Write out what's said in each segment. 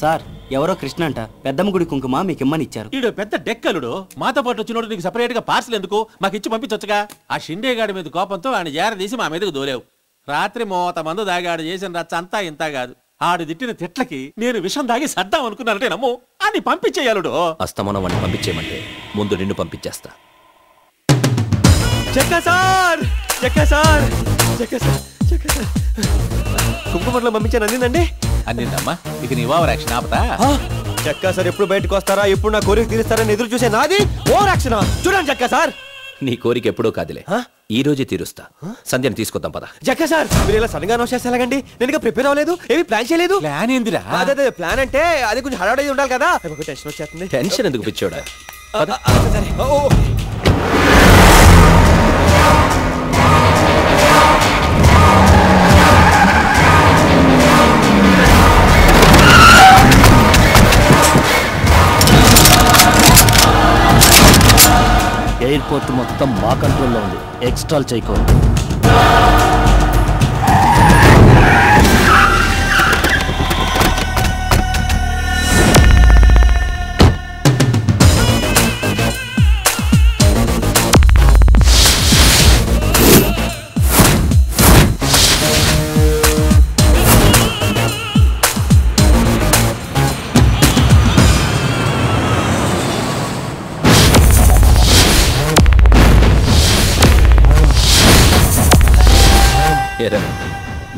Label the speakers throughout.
Speaker 1: Sir ఎవరో కృష్ణ అంట పెద్దమ్మ గుడి కుంకుమ మీకు ఇమ్మని ఇచ్చారు.
Speaker 2: ఈడు పెద్ద డెక్కలుడు మాతో పాటు వచ్చినోడు నీకు సెపరేట్ గా పార్సల్ ఎందుకు మాకు ఇచ్చి పంపించొచ్చుగా. ఆ షిండే గాడి మీద కోపంతో ఆయన జారదీసి మా మీదకు దోలేవు. రాత్రి మోత మందు దాగాడు చేసిన రచ్చ అంతా ఇంత కాదు. ఆడు తిట్టిన తిట్లకి నేను విషం దాగి సర్దాం అనుకున్నానంటే నమ్ము అని పంపించేయాలుడు.
Speaker 3: అస్తమనం వాడిని పంపించేయమంటే ముందు నిన్ను పంపించేస్తా.
Speaker 4: కుంకుమట్లో పంపించాను అందిందండి.
Speaker 2: అందిందమ్మా. ఇక నీ ఓవర్ యాక్షన్ ఆపతా.
Speaker 4: చక్కా సార్ ఎప్పుడు బయటకు వస్తారా, ఎప్పుడు నా కోరిక తీరుస్తారని ఎదురు చూసే నాది ఓవర్ యాక్షన్. చూడండి చక్కా సార్,
Speaker 3: నీ కోరిక ఎప్పుడో కాదులే, ఈ రోజే తీరుస్తా. సంధ్యను తీసుకొద్దాం పద.
Speaker 4: జక్క సార్ మీరు ఇలా సడన్ గా అనౌన్స్ చేస్తే ఎలాగండి? నేను ఇంకా ప్రిపేర్ అవ్వలేదు, ఏమి ప్లాన్ చేయలేదు.
Speaker 2: ప్లాన్ ఏందిరా?
Speaker 4: అదే ప్లాన్ అంటే అది కొంచెం హడావుడి ఉండాలి కదా. టెన్షన్ వచ్చేస్తుంది.
Speaker 3: టెన్షన్ ఎందుకు పిచ్చోడా?
Speaker 5: ఎయిర్పోర్ట్ మొత్తం మా కంట్రోల్లో ఉంది, ఎక్స్ట్రాల్ చేయకూడదు.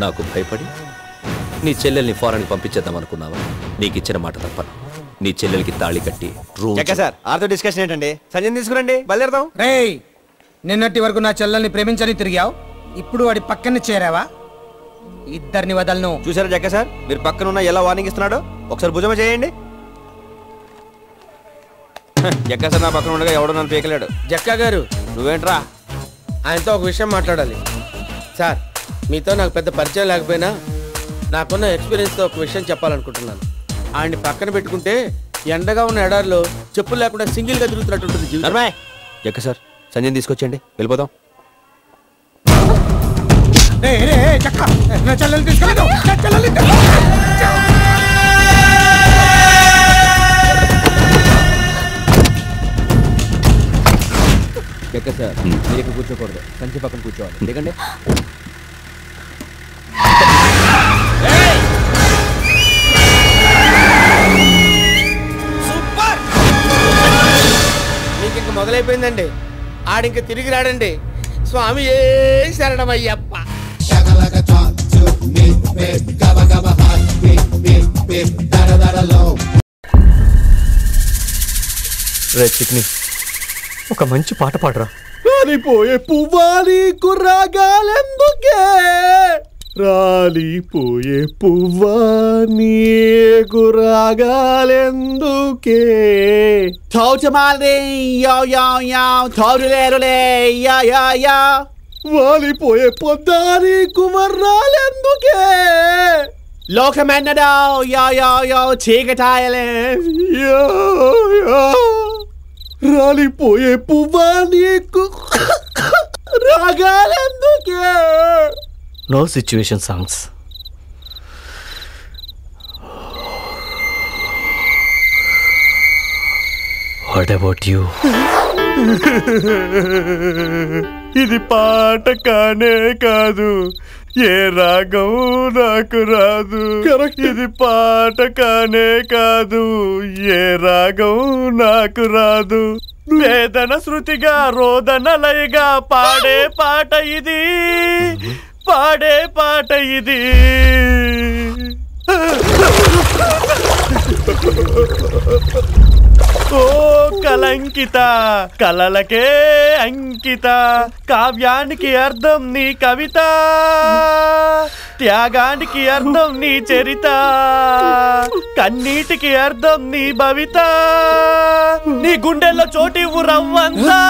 Speaker 3: నాకు భయపడి నీ చెల్లెల్ని ఫారెన్ పంపించేద్దాం అనుకున్నావా? నీకు ఇచ్చిన మాట తప్పను. నీ చెల్లెలకి తాళి కట్టి
Speaker 4: సార్ ఆర్తో డిస్కషన్ ఏంటండి? సంజయ్ తీసుకురండి, బయలుదేరదాం.
Speaker 6: రేయ్, నిన్నటి వరకు నా చెల్లెల్ని ప్రేమించని తిరిగావు, ఇప్పుడు వాడి పక్కన చేరావా? ఇద్దరిని వదలను.
Speaker 4: చూసారా జక్క సార్, మీరు పక్కన ఉన్న ఎలా వార్నింగ్ ఇస్తున్నాడో? ఒకసారి భుజమ చేయండి. జక్క సార్ నా పక్కన ఉండగా ఎవడో నన్ను పీకలేడు.
Speaker 7: జక్కా గారు
Speaker 4: నువ్వేంట్రా?
Speaker 7: ఆయనతో ఒక విషయం మాట్లాడాలి. సార్, మీతో నాకు పెద్ద పరిచయం లేకపోయినా నాకున్న ఎక్స్పీరియన్స్తో ఒక విషయం చెప్పాలనుకుంటున్నాను. ఆయన్ని పక్కన పెట్టుకుంటే ఎండగా ఉన్న ఎడారిలో చెప్పులు లేకుండా సింగిల్గా తిరుగుతున్నట్టుంటుంది జీవితం.
Speaker 4: జక్క సార్ సంజయ్ తీసుకొచ్చేయండి, వెళ్ళిపోదాం. జక్క సార్ మీరు ఇక్కడ కూర్చోకూడదు, సంచి పక్కన కూర్చోవాలి. ఎందుకంటే
Speaker 7: మీకు ఇంక మొదలైపోయిందండి. ఆడింక తిరిగి రాడండి. స్వామి ఏ శరణమయ్యప్ప.
Speaker 4: రే చిక్ని, ఒక మంచి పాట పాడరా.
Speaker 8: రాలిపోయే పువ్వాలి కుర్రాగాలెందుకే, రాలిపోయే పువ్వాని కుర్రాగాలెందుకే, తోచమాలే యో యో యో తోడులేరులే యా యా యా, వాలిపోయే పొద్దాని కుమర్రాలెందుకే, లోకమెన్నడో యో యో యో చీకటాయలే యో యో, రాలిపోయే పువ్వాని రాగాలెందుకే.
Speaker 5: No situation songs. What about you?
Speaker 8: ఇది పాట కానే కాదు, ఏ రాగం నాకు రాదు. కరెక్ట్, ఇది పాట కానే కాదు, ఏ రాగం నాకు రాదు. వేదన శృతిగా రోదన లయగా పాడే పాట ఇది, పాడే పాట ఇది. ఓ కలంకిత కలలకే అంకిత, కావ్యానికి అర్థం నీ కవిత, త్యాగానికి అర్థం నీ చరిత, కన్నీటికి అర్థం నీ భవిత, నీ గుండెల్లో చోటివ్వు రవ్వంతా,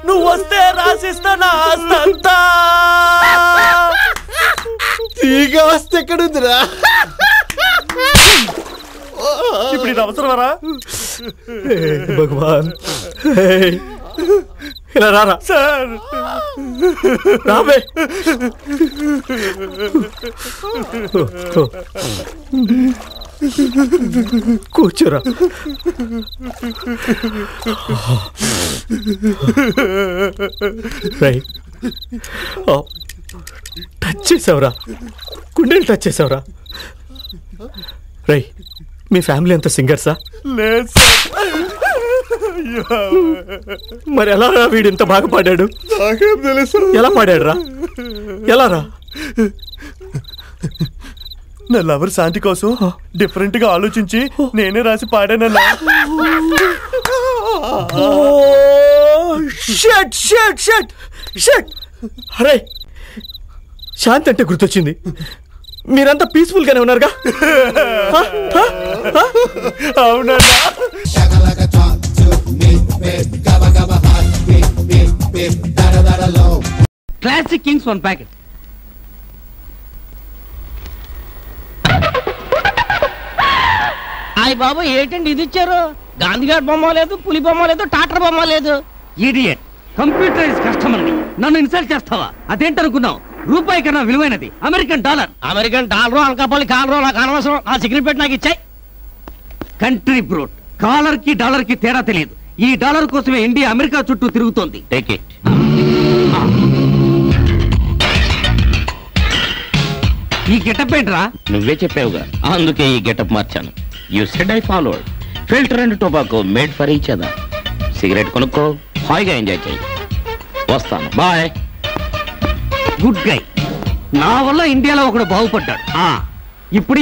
Speaker 8: నువ్వు వస్తే రాసిస్తా నా ఆస్తంతా. తీగ వస్తే ఎక్కడుందిరా? ఇప్పుడు ఇది అవసరమరా?
Speaker 4: భగవాన్ ఇలా రారా
Speaker 8: సార్,
Speaker 4: రాబే.
Speaker 9: కూర్చోరా. టచ్ చేసావురా, గుండెలు టచ్ చేసావురా. రై, మీ ఫ్యామిలీ అంతా సింగర్సా?
Speaker 8: లేదు సార్.
Speaker 9: మరి ఎలా రా వీడు ఇంత బాగా పాడాడు?
Speaker 8: నాకేం తెలుసు.
Speaker 9: ఎలా పాడాడు రా? ఎలా రా?
Speaker 8: నా లవర్ శాంతి కోసం డిఫరెంట్ గా ఆలోచించి నేనే రాసి పాడానన్నా.
Speaker 9: అరే, శాంతి అంటే గుర్తొచ్చింది. మీరంతా పీస్ఫుల్ గానే ఉన్నారుగా?
Speaker 8: అవునన్నా.
Speaker 10: Classic Kings 1 packet. అయ్య బాబు, ఏంటండి ఇది ఇచ్చారు? గాంధీగారి బొమ్మ లేదు, పులి బొమ్మ లేదు, టాటర్ బొమ్మ లేదు. ఇడియట్. కంప్యూటరైజ్ కస్టమర్ ని నన్ను ఇన్సల్ట్ చేస్తావా? అదేంటనుకున్నావు? రూపాయి కన్నా విలువైనది American dollar. American dollar Anakapalli కాలరో నాకు అనవసరం. ఆ సిగ్నేట్ నాకు ఇచ్చాయి. కంట్రీ బ్రోడ్. కాలర్ కి డాలర్ కి తేడా తెలియదు. ఈ డాలర్ కోసమే ఇండియా అమెరికా చుట్టూ తిరుగుతోంది. Take it. ఈ గెటప్ ఏంట్రా?
Speaker 11: నువ్వే చెప్పావుగా, అందుకే ఈ గెటప్ మార్చాను. You said I followed. Filter and tobacco made for each other. Cigarette కొనుక్కో, హాయిగా ఎంజాయ్ చేయి. వస్తాను, బాయ్.
Speaker 10: Good guy. నా వల్ల ఇండియాలో ఒకడు బాగుపడ్డాడు. ఇప్పుడు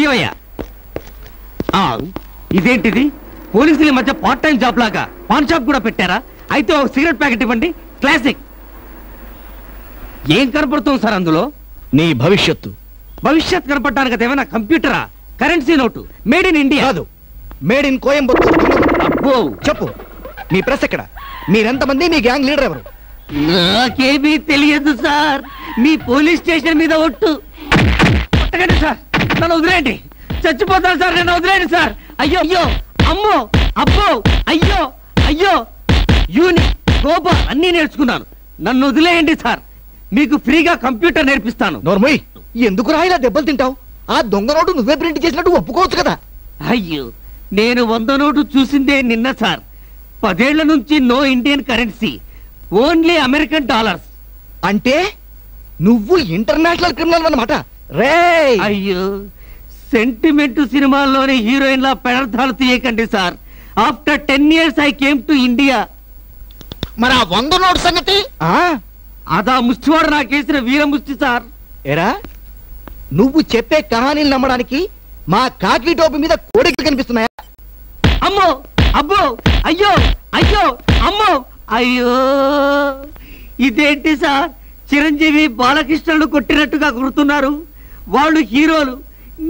Speaker 10: ఇదేంటిది? పోలీసుల మధ్య పార్ట్ టైం జాబ్ లాగా పాన్ షాప్ కూడా పెట్టారా? అయితే ఒక సిగరెట్ ప్యాకెట్ ఇవ్వండి. క్లాసిక్. ఏం కనపడుతుంది సార్ అందులో?
Speaker 5: నీ భవిష్యత్తు.
Speaker 10: భవిష్యత్ కనపడడానికి అదేమైనా కంప్యూటరా? Currency note. Made in India
Speaker 5: కాదు, మేడ్ ఇన్ కోయంబత్తూర్.
Speaker 10: అబ్బో,
Speaker 5: చెప్పు, మీ ప్రెస్ ఎక్కడ? మీరెంతమంది? మీ గ్యాంగ్ లీడర్ ఎవరు?
Speaker 10: నాకేమీ తెలియదు సార్. మీ పోలీస్ స్టేషన్ మీద ఒట్టు. కొట్టకండి సార్, నన్ను వదిలేయండి. చచ్చిపోతాను సార్, నన్ను వదిలేయండి సార్. అయ్యో అయ్యో, అమ్మో, అబ్బో, అయ్యో అయ్యో, యూని గోబా అన్నీ నేర్చుకున్నాను. నన్ను వదిలేయండి సార్. మీకు ఫ్రీగా కంప్యూటర్ నేర్పిస్తాను.
Speaker 5: నోర్మోయ్, ఎందుకు రాయిలా దెబ్బలు తింటావు? ఆ దొంగ నోటు నువ్వే ప్రింట్ చేసినట్టు ఒప్పుకోవచ్చు కదా.
Speaker 10: అయ్యో, నేను 100 నోటు చూసిందే నిన్న సార్. 10 ఏళ్ల నుంచి no Indian currency, only American dollars.
Speaker 5: అంటే నువ్వు ఇంటర్నేషనల్ క్రిమినల్ అన్నమాట. రే,
Speaker 10: అయ్యో, సెంటిమెంట్ సినిమాల్లోని హీరోయిన్ల పెడర్థాలు తీయకండి sir. After 10 years I came to India.
Speaker 5: మరి ఆ 100 నోటు సంగతి?
Speaker 10: అదా ముష్టివాడు నాకేసిన వీరముష్టి సార్.
Speaker 5: ఎరా, నువ్వు చెప్పే కహానీలు నమ్మడానికి మా కాకి టోపి మీద కోడికలు కనిపిస్తున్నాయా?
Speaker 10: అమ్మో, అబ్బో, అయ్యో అయ్యో, అమ్మో, అయ్యో. ఇదేంటి సార్? చిరంజీవి బాలకృష్ణుడు కొట్టినట్టుగా గుర్తున్నారు. వాళ్ళు హీరోలు,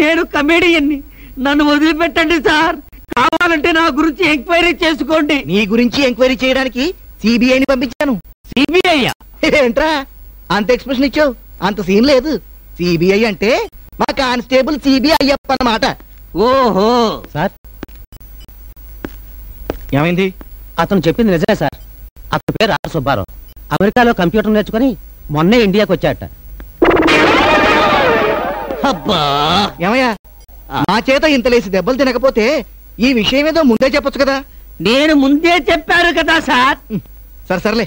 Speaker 10: నేను కమేడియన్ని. నన్ను వదిలిపెట్టండి సార్. కావాలంటే నా గురించి ఎంక్వైరీ చేసుకోండి.
Speaker 5: నీ గురించి ఎంక్వైరీ చేయడానికి సిబిఐని పంపించాను.
Speaker 10: సిబిఐ?
Speaker 5: ఏంట్రా అంత ఎక్స్ప్రెషన్ ఇచ్చావు? అంత సీన్ లేదు. సిబిఐ అంటే మా కానిస్టేబుల్ సిబిఐ అయ్యప్ప అన్నమాట.
Speaker 10: ఓహో
Speaker 5: సార్, ఏమైంది?
Speaker 10: అతను చెప్పింది నిజమే సార్. అతని పేరు ఆర్ సుబ్బారావు. అమెరికాలో కంప్యూటర్ నేర్చుకుని మొన్నే ఇండియాకి వచ్చాట. అబ్బా,
Speaker 5: ఏమయ్యా, మా చేత ఇంతలేసి దెబ్బలు తినకపోతే ఈ విషయం ఏదో ముందే చెప్పొచ్చు కదా.
Speaker 10: నేను ముందే చెప్పాను కదా సార్.
Speaker 5: సర్లే,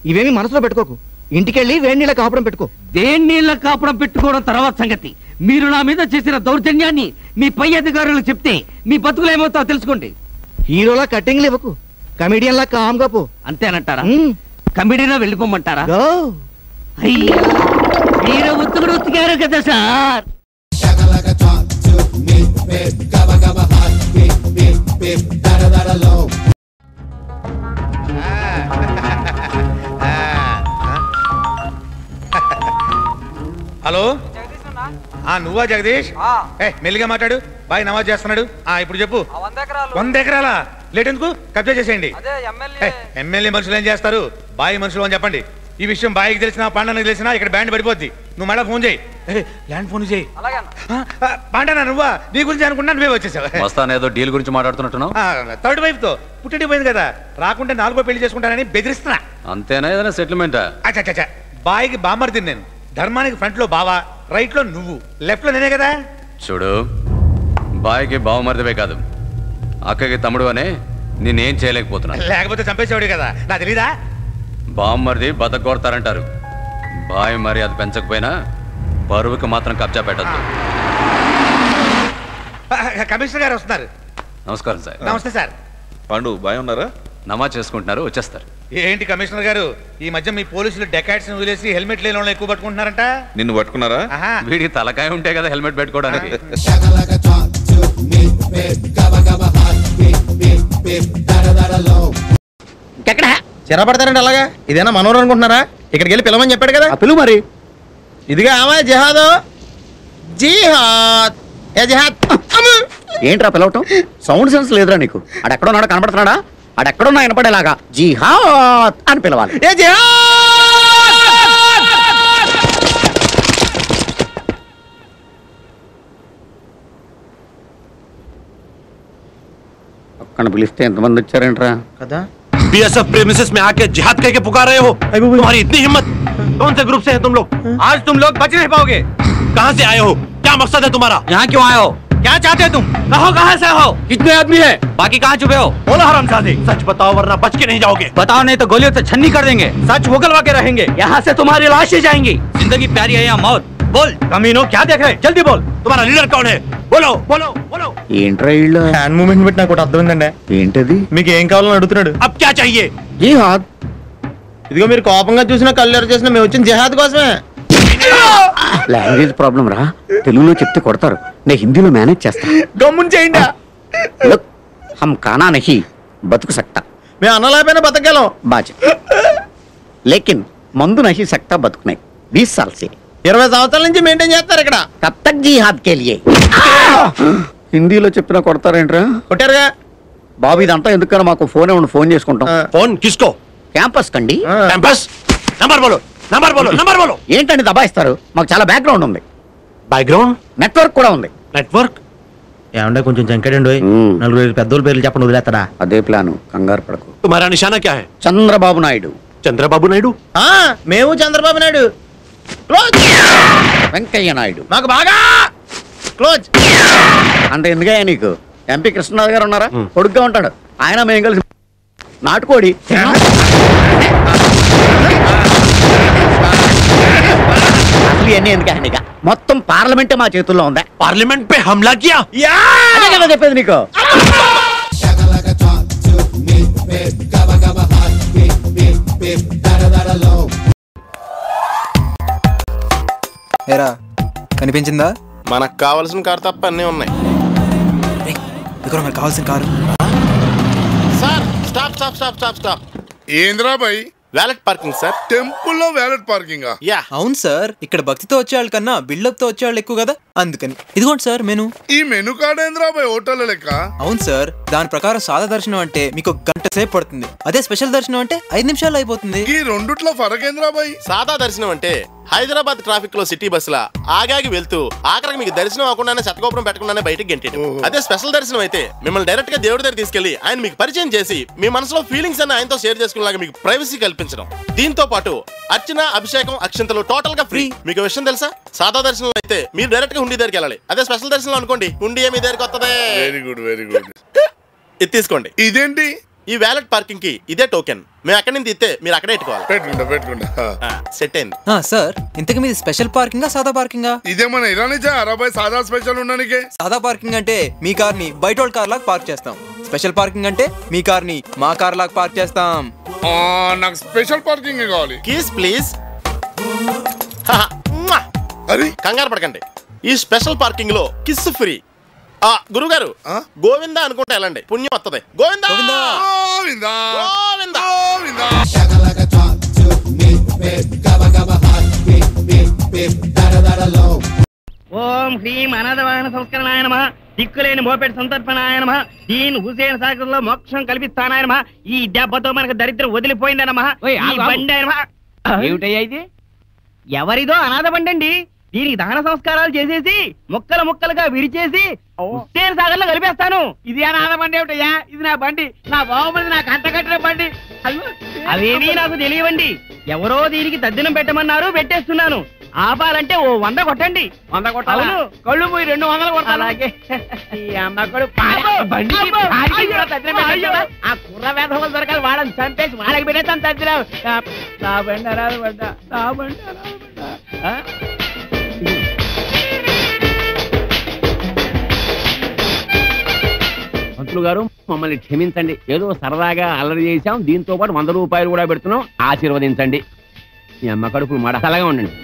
Speaker 5: ఇవేమి మనసులో పెట్టుకోకు. ఇంటికెళ్ళి వేడి నీళ్ళ కాపురం పెట్టుకో.
Speaker 10: వేడి నీళ్ళ కాపురం పెట్టుకోవడం తర్వాత సంగతి. మీరు నా మీద చేసిన దౌర్జన్యాన్ని మీ పై అధికారులు చెప్తే మీ బతుకులు ఏమవుతావో తెలుసుకోండి.
Speaker 5: హీరోలా కట్టింగ్లు ఇవ్వకు, కమెడియన్ లా కామ్గా పో.
Speaker 10: అంతేనంటారా? కమెడీనా వెళ్ళిపోమంటారా? అయ్యా, మీరు ఉత్తుకుడు ఉతికారు కదా సార్.
Speaker 12: హలో, నువ్వా జగదీష్? మెల్లిగా మాట్లాడు. బాయ్ నమాజ్ చేస్తున్నాడు. ఇప్పుడు చెప్పు. 100 ఎకరాలా? లేట్ ఎందుకు? కబ్జా చేసేయండి. ఎమ్మెల్యే మనుషులు ఏం చేస్తారు? బాయ్ మనుషులు అని చెప్పండి. ఈ విషయం బాయ్కి తెలిసినా పాండనకి తెలిసినా ఇక్కడ బ్యాండ్ పడిపోద్ది. నువ్వు మళ్ళీ ఫోన్ చేయి. ల్యాండ్ ఫోన్ చేయి. పాండనా నువ్వా? నీ గురించి అనుకున్నా నువ్వే వచ్చేసావు.
Speaker 3: ఏదో డీల్ గురించి మాట్లాడుతున్నట్టున్నావు.
Speaker 12: థర్డ్ వైఫ్ తో పుట్టింటి పోయింది కదా, రాకుంటే 4వ పెళ్లి చేసుకుంటానని బెదిరిస్తున్నా.
Speaker 3: అంతేనా? ఏదైనా సెటిల్మెంటా?
Speaker 12: అచ్చా, బాయ్కి బామ్మర్ది నేను. ధర్మానికి ఫ్రంట్ లో బావా, రైట్ లో నువ్వు, లెఫ్ట్ లో నేనే కదా.
Speaker 3: చూడు,
Speaker 13: బాయ్కి బావమరిదివే కాదు, అక్కకి తమ్ముడు అనే నేనేం చేయలేకపోతున్నాను.
Speaker 12: లేకపోతే చంపేసేవాడు కదా, నా తెలీదా?
Speaker 13: బావమరిది బతకొడతారంటారు. బాయ్ మరి అది పెంచకపోయినా బరువుకి మాత్రం కబ్జా పెట్టద్దు.
Speaker 12: కమిషనర్ గారు వస్తున్నారు.
Speaker 13: నమస్కారం సార్.
Speaker 12: నమస్తే సార్.
Speaker 13: పండు బాయ్ ఉన్నారా? నమాజ్ చేసుకుంటున్నారు, వచ్చేస్తారు.
Speaker 12: ఏంటి కమిషనర్ గారు, ఈ మధ్య మీ పోలీసులు డెకాట్స్ వదిలేసి హెల్మెట్ లేని వాళ్ళని ఎక్కువ పట్టుకుంటున్నారంట.
Speaker 13: నిన్ను పట్టుకున్నారా? వీడికి తలకాయ ఉంటే కదా హెల్మెట్ పెట్టుకోవడానికి.
Speaker 14: చిరపడతారండి అలాగా? ఇదేనా మనోరు అనుకుంటున్నారా? ఇక్కడికి వెళ్ళి పిలవని చెప్పాడు కదా, పిలువు మరి. ఇదిగా ఆమె జిహాద్ జిహాద్ ఏ జిహాద్.
Speaker 15: ఏంట్రా పిలవటం? సౌండ్ సెన్స్ లేదురా నీకు? ఆడెక్కడున్నాడో కనపడుతున్నాడా? ఆడెక్కడున్నా వినపడేలాగా జిహాద్ అని పిలవాలి.
Speaker 14: ఏ జిహాద్.
Speaker 15: అక్కడ పిలిస్తే ఎంతమంది వచ్చారేంట్రా
Speaker 14: కదా?
Speaker 16: बीएसएफ प्रेमिसेस में आके जिहाद कह के पुकार रहे हो? तुम्हारी इतनी हिम्मत? कौन से ग्रुप से है तुम लोग?
Speaker 14: आज तुम लोग बच नहीं पाओगे।
Speaker 16: कहाँ से आए हो? क्या मकसद है तुम्हारा?
Speaker 14: यहाँ क्यों आए हो? क्या चाहते हो तुम? कहो कहाँ से हो? कितने आदमी है? बाकी कहाँ छुपे हो?
Speaker 16: बोलो हरामजादे, सच बताओ वरना बच के नहीं जाओगे।
Speaker 14: बताओ नहीं तो गोलियों से छन्नी कर देंगे। सच उगलवा के रहेंगे। यहाँ से तुम्हारी लाशें जाएंगी। जिंदगी प्यारी है या मौत? बोल कमीनो, क्या देख रहे? जल्दी बोल, तुम्हारा लीडर कौन है? बोलो बोलो बोलो।
Speaker 15: ఏంట్రా వీళ్ళు?
Speaker 14: హ్యాండ్ మూమెంట్ పెట్టి నాకు ఒకటి అర్థమైందండి.
Speaker 15: ఏంటది?
Speaker 14: మీకు ఏం కావాలని అడుగుతున్నాడు.
Speaker 16: अब क्या चाहिए?
Speaker 15: జిహాద్.
Speaker 14: ఇదిగో మీరు కోపంగా చూసినా కళ్ళు చేసినా మేము వచ్చిన జిహాద్ కోసమే.
Speaker 15: లాంగ్వేజ్ ప్రాబ్లం రా, తెలుగులో చెప్తే కొడతారు, నేను హిందీలో మేనేజ్ చేస్తా.
Speaker 14: గమ్ముని చేయండి.
Speaker 15: హమ్ కానా నహీ బతుకు సక్తా.
Speaker 14: మేము అన్నలేకపోయినా బతకగలం.
Speaker 15: బాజీ లేకిన్ మందు నహీ సక్తా బతుకున్నాయి 20 साल से.
Speaker 14: 20 సంవత్సరాల నుంచి మెయింటైన్ చేస్తారు ఇక్కడ.
Speaker 15: కబ్ తక్ జిహాద్ కే లియే. హిందీలో చెప్పినా కొడతారేంట్రా?
Speaker 14: కొట్టారుగా
Speaker 15: బాబు. ఇదంతా ఎందుకన్నా మాకు ఫోన్ ఉండి ఫోన్ చేసుకుంటాం.
Speaker 16: फोन किसको?
Speaker 15: క్యాంపస్ కండి.
Speaker 16: कैंपस नंबर बोलो, नंबर बोलो, नंबर बोलो.
Speaker 15: ఏంటండి దబాయిస్తారు? మాకు చాలా బ్యాక్గ్రౌండ్ ఉంది,
Speaker 16: बैकग्राउंड
Speaker 15: నెట్వర్క్ కూడా ఉంది.
Speaker 16: నెట్వర్క్
Speaker 14: ఏమంటే కొంచెం జంకడండి. 4 పెద్దోళ్ళ పేర్లు చెప్పండి, వదిలేస్తాడా?
Speaker 15: అదే ప్లాను, కంగారు పడకు.
Speaker 16: तुम्हारा निशाना क्या है?
Speaker 15: చంద్రబాబు నాయుడు.
Speaker 16: చంద్రబాబు నాయుడు?
Speaker 14: మేము చంద్రబాబు నాయుడు.
Speaker 15: వెంకయ్య నాయుడు.
Speaker 14: మాకు బాగా క్లోజ్.
Speaker 15: అంటే ఎందుకయ్యా నీకు? ఎంపీ కృష్ణనాథ్ గారు ఉన్నారా, కొడుగ్గా ఉంటాడు, ఆయన మేము కలిసి నాటుకోడి. అసలు ఇవన్నీ ఎందుకు? మొత్తం పార్లమెంటే మా చేతుల్లో ఉందా?
Speaker 16: Parliament pay హమ్లా Kia?
Speaker 15: అదే కదా చెప్పేది నీకు.
Speaker 17: ఏరా కనిపించిందా?
Speaker 18: మనకు కావాల్సిన కారు తప్ప అన్నీ ఉన్నాయి.
Speaker 17: ఇక్కడ మనకు కావాల్సిన car.
Speaker 18: Sir stop stop stop stop stop.
Speaker 19: ఏంద్రా బాయ్?
Speaker 18: Valet parking sir.
Speaker 19: టెంపుల్లో వ్యాలెట్ పార్కింగ్?
Speaker 18: యా
Speaker 17: అవును సార్, ఇక్కడ భక్తితో వచ్చేవాళ్ళ కన్నా బిల్డప్ తో వచ్చేవాళ్ళు ఎక్కువ కదా, అందుకని. ఇదిగోండి సార్ మెను.
Speaker 19: ఈ మెను కార్డ్ ఏంద్రా బాయ్ హోటల్ లెక్క?
Speaker 17: అవును సార్, దాని ప్రకారం సాదా దర్శనం అంటే మీకు 1 గంట సేపు పడుతుంది. అదే స్పెషల్ దర్శనం అంటే 5 నిమిషాల్లో అయిపోతుంది.
Speaker 19: ఈ రెండిట్లో ఫరక్ ఏంద్రా బాయ్?
Speaker 18: సాదా దర్శనం అంటే హైదరాబాద్ ట్రాఫిక్ లో సిటీ బస్సులా ఆగాగి వెళ్తూ ఆఖరికి మీకు దర్శనం అవ్వకుండానే శతకోపురం పెట్టకుండానే బయటకు గెంటేయడం. అదే స్పెషల్ దర్శనం అయితే మిమ్మల్ని డైరెక్ట్ గా దేవుడి దగ్గర తీసుకెళ్లి ఆయన మీకు పరిచయం చేసి మీ మనసులో ఫీలింగ్స్ అన్ని ఆయనతో షేర్ చేసుకునేలాగా మీకు ప్రైవసీ కల్పించడం. దీంతో పాటు అర్చన, అభిషేకం, అక్షంతలు టోటల్ గా ఫ్రీ. మీకు విషయం తెలుసా? సాదా దర్శనం అయితే మీరు డైరెక్ట్ గా హుండీ దగ్గరికి వెళ్ళాలి. అదే స్పెషల్ దర్శనం అనుకోండి, హుండీ మీ దగ్గరికి వస్తుంది.
Speaker 19: Very good very good.
Speaker 18: ఇది తీసుకోండి.
Speaker 19: ఇదేంటి?
Speaker 18: ఈ వ్యాలెట్ పార్కింగ్ కి ఇదే టోకెన్. మేము అక్కడి నుంచి ఇస్తే మీరు అక్కడే పెట్టుకోవాలి.
Speaker 19: పెట్టుకుంటా.
Speaker 18: సెట్ అయింది.
Speaker 17: సార్ ఇంతకు మీది స్పెషల్ పార్కింగా సాదా పార్కింగా?
Speaker 19: ఇదేమన్నా ఇరానీ అరబాయ్ సాదా స్పెషల్ ఉన్నానికే.
Speaker 17: సాదా పార్కింగ్ అంటే మీ కార్ ని బయట వాళ్ళ కార్ లాగా పార్క్ చేస్తాం. స్పెషల్ పార్కింగ్ అంటే మీ కార్ ని మా కార్ లాగా పార్క్ చేస్తాం.
Speaker 19: నాకు స్పెషల్ పార్కింగ్ కావాలి.
Speaker 18: Keys please. అది కంగారు పడకండి, ఈ స్పెషల్ పార్కింగ్ లో కిస్ ఫ్రీ. గురుగారు గోవిందా అనుకుంటే వెళ్ళండి, పుణ్యం వస్తుంది. గోవిందా గోవిందా గోవిందా గోవిందా.
Speaker 10: ఓం హ్రీం అనాథవాహన సంస్కరణాయ నమః. దిక్కులేని మోపెట్ సంతర్పణాయ నమః. దీన్ హుసేన్ సాగర్ లో మోక్షం కల్పిస్తానాయ నమః. ఈ దెబ్బతో మనకు దరిద్రం వదిలిపోయిందా నమః. ఈ బండి ఏమిటయ్యా ఇది? ఎవరిదో అనాథ బండి అండి. దీనికి దహన సంస్కారాలు చేసేసి ముక్కలు ముక్కలుగా విరిచేసి హుస్సేన్ సాగర్ లో కలిపేస్తాను. ఇది అనాథ బండి ఏమిటయ్యా? ఇది నా బండి, నా బావమరిది నాకు అంట కట్టిన బండి. అవేమీ నాకు తెలియవండి. ఎవరో దీనికి తద్దినం పెట్టమన్నారు, పెట్టేస్తున్నాను. ఆపాలంటే ఓ 100 కొట్టండి. 100 కొట్టాలి. కళ్ళు పోయి 200 కొట్టాలి. అలాగే ఈ అమ్మ కూడా ఆ కుర్ర వేధవులు దొరకాలి. వాళ్ళని చంపేసి వాళ్ళకి పెట్టేస్తాను తద్దిరావు. నా బండారాలు పడ్డా, నా బండారాలు పడ్డా. మంత్రులు గారు మమ్మల్ని క్షమించండి. ఏదో సరదాగా అల్లరి చేశాం. దీంతో పాటు 100 రూపాయలు కూడా పెడుతున్నాం. ఆశీర్వదించండి. మీ అమ్మ కడుపులు మాట అలాగే ఉండండి.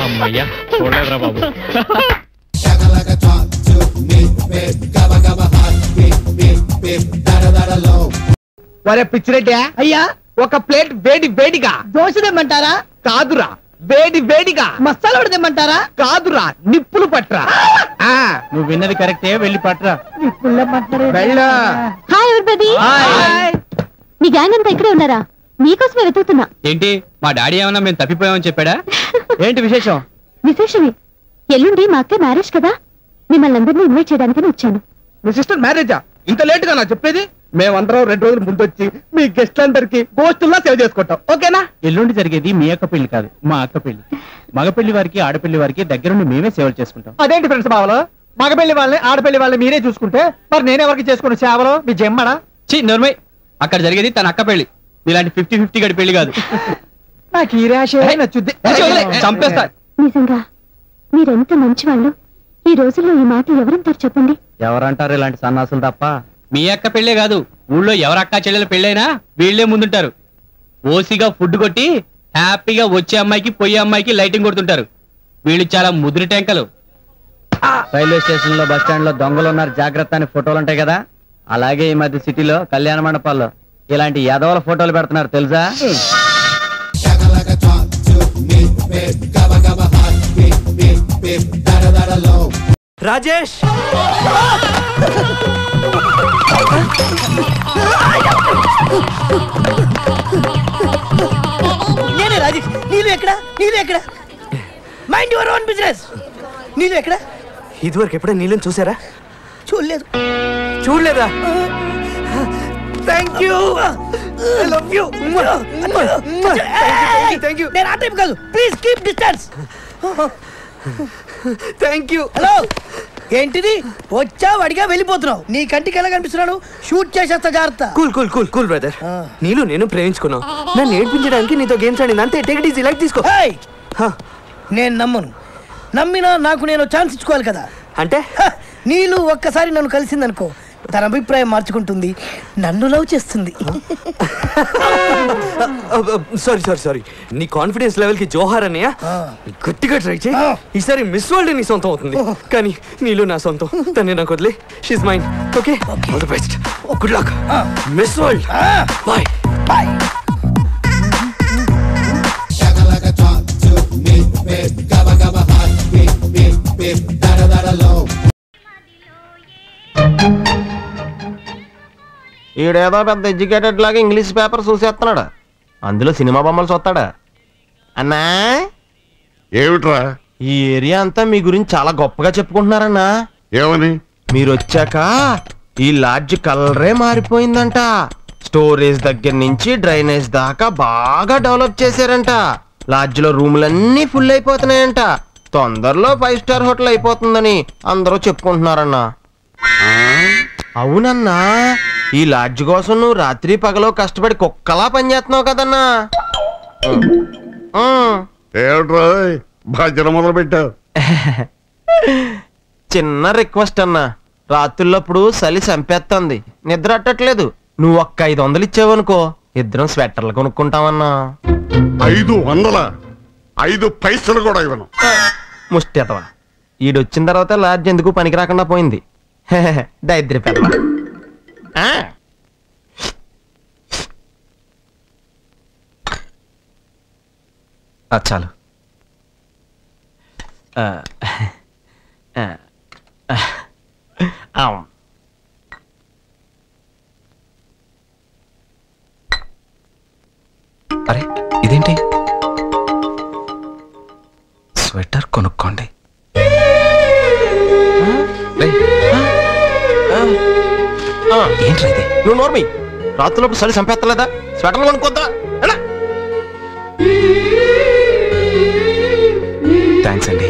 Speaker 14: అమ్మయ్యా చూడలేదురా బాబు.
Speaker 5: వరే పిచ్చిరెడ్డి అయ్యా, ఒక ప్లేట్ వేడి వేడిగా దోశ తెమ్మంటారా? కాదురా, వేడి వేడిగా మసాలా తెమ్మంటారా? కాదురా, నిప్పులు పట్రా.
Speaker 14: నువ్వు విన్నది కరెక్టే, వెళ్ళి పట్రా.
Speaker 20: Hi everybody. మీ గ్యాంగ్ అంతా ఇక్కడే ఉన్నారా? మీకోసమే వెతుకుతున్నా.
Speaker 14: ఏంటి మా డాడీ ఏమన్నా మేము తప్పిపోయామని చెప్పాడా? ఏంటి విశేషం?
Speaker 20: విశేషమే, ఎల్లుండి మా అక్క మ్యారేజ్ కదా, మిమ్మల్ని అందరినీ ఇన్వైట్ చేయడానికి వచ్చాను.
Speaker 5: మీ సిస్టర్ మ్యారేజా? ఇంత లేట్ గా నా చెప్పేది? మేమందరం 2 రోజులు ముందు వచ్చి మీ గెస్ట్ అందరికి గోస్తుల్లా సేవ్ చేసుకుంటాం. ఓకేనా?
Speaker 14: ఎల్లుండి జరిగేది మీ అక్క పెళ్లి కాదు, మా అక్క పెళ్లి. మగ పెళ్లి వారికి ఆడపెళ్లి వారికి దగ్గరుండి మేమే సేవలు చేసుకుంటాం.
Speaker 5: అదేంటి ఫ్రెండ్స్ బావలో, మగపెళ్లి వాళ్ళని ఆడపెళ్లి వాళ్ళని మీరే చూసుకుంటే మరి నేనెవరికి చేసుకున్న సేవలో మీ జమ్మడా?
Speaker 14: చి నోర్మై, అక్కడ జరిగేది తన అక్క పెళ్లి, ఇలాంటి 50-50 గడి పెళ్లి కాదు.
Speaker 5: నాకు ఈ ర్యాష్ నచ్చుద్ది.
Speaker 14: చంపేస్తా.
Speaker 20: నిజంగా మీరెంత మంచివాళ్ళు. ఈ రోజుల్లో ఈ మాట ఎవరంటారు చెప్పండి?
Speaker 14: ఎవరంటారు ఇలాంటి సన్నాసులు తప్ప? మీ అక్క పెళ్లే కాదు, ఊళ్ళో ఎవరు అక్క చెల్లెల పెళ్ళైనా వీళ్లే ముందుంటారు. ఓసిగా ఫుడ్ కొట్టి హ్యాపీగా వచ్చే అమ్మాయికి పోయే అమ్మాయికి లైటింగ్ కొడుతుంటారు. వీళ్ళు చాలా ముదిరి టెంకలు. రైల్వే స్టేషన్ లో బస్ స్టాండ్ లో దొంగలు ఉన్నారు జాగ్రత్త అని ఫోటోలు ఉంటాయి కదా, అలాగే ఈ మధ్య సిటీలో కళ్యాణ మండపాల్లో ఇలాంటి యాదవుల ఫోటోలు పెడుతున్నారు తెలుసా?
Speaker 4: రాజేష్,
Speaker 5: నేనే రాజేష్. నీళ్ళు ఎక్కడ? నీళ్ళు ఎక్కడ? Mind your own business. నీళ్ళు ఎక్కడ?
Speaker 4: ఇదివరకు ఎప్పుడైనా నీళ్ళని చూసారా?
Speaker 5: చూడలేదు.
Speaker 4: చూడలేదా?
Speaker 5: Thank you. I love you. Thank you. నేను ఆ టైప్ కాదు. Please keep distance. Thank you. Hello, ఏంటిది? వచ్చావు, అడిగా వెళ్ళిపోతున్నావు. నీ కంటికి ఎలా కనిపిస్తున్నాడు? షూట్ చేసేస్తా, జాగ్రత్త.
Speaker 4: Cool cool cool cool brother. నీళ్ళు నేను ప్రేమించుకున్నావు. నన్ను ఏడ్పించడానికి నీతో గేమ్స్ ఆడింది అంతే. టేక్ ఇట్ ఈజీ, లైక్ తీసుకో.
Speaker 5: నేను నమ్మను. నమ్మినా నాకు నేను ఛాన్స్ ఇచ్చుకోవాలి కదా.
Speaker 4: అంటే
Speaker 5: నీళ్ళు ఒక్కసారి నన్ను కలిసిందనుకో, తన అభిప్రాయం మార్చుకుంటుంది, నన్ను లవ్ చేస్తుంది.
Speaker 4: సారీ సారీ సారీ, నీ కాన్ఫిడెన్స్ లెవెల్ కి జోహార్ అన్నయ్య. గట్టిగా ట్రై చేయి. ఈసారి మిస్ వరల్డ్ నీ సొంతం అవుతుంది. కానీ నీళ్ళు నా సొంతం. తనే నాకు వదిలే. She's mine. Okay, all the best. Good luck. Miss world. Bye
Speaker 5: bye.
Speaker 7: ఈడేదో పెద్ద ఎడ్యుకేటెడ్ లాగా ఇంగ్లీష్ పేపర్ చూసేస్తున్నాడు. అందులో సినిమా బొమ్మలు చూస్తాడా? అన్నా
Speaker 19: ఏమిట్రా?
Speaker 7: ఈ ఏరియా అంతా మీ గురించి చాలా గొప్పగా చెప్పుకుంటున్నారన్నా.
Speaker 19: ఏమని?
Speaker 7: మీరు వచ్చాక ఈ లాడ్జ్ కలరే మారిపోయిందంట. స్టోరేజ్ దగ్గర నుంచి డ్రైనేజ్ దాకా బాగా డెవలప్ చేశారంట. లాడ్జ్ లో రూములన్నీ ఫుల్ అయిపోతున్నాయంట. తొందరలో 5 స్టార్ హోటల్ అయిపోతుందని అందరూ చెప్పుకుంటున్నారన్నా. అవునన్నా, ఈ లాడ్జ్ కోసం నువ్వు రాత్రి పగలో కష్టపడి కుక్కలా పనిచేస్తున్నావు కదన్నా.
Speaker 19: ఏమిట్రా భజన మొదలు పెట్టావు?
Speaker 7: చిన్న రిక్వెస్ట్ అన్నా, రాత్రులప్పుడు చలి చంపేస్తుంది, నిద్ర అట్టట్లేదు. నువ్వు ఒక్క 500 ఇచ్చావనుకో, ఇద్దరం స్వెటర్లు కొనుక్కుంటామన్నా.
Speaker 19: 500? 5 పైసలు కూడా ఇవ్వను.
Speaker 7: ముష్టెతవా, ఈడొచ్చిన తర్వాత లాడ్జ్ ఎందుకు పనికి రాకుండా పోయింది. దరిద్ర పిల్ల. చాలు.
Speaker 3: అరే ఇదేంటి?
Speaker 21: స్వెటర్ కొనుక్కోండి. ఏంట్రా ఇది?
Speaker 16: నువ్వు నోర్మి రాత్రిలోపు చలి చంపేస్తలేదా? స్వెటర్లు కొనుక్కోద్దా?
Speaker 21: థ్యాంక్స్ అండి.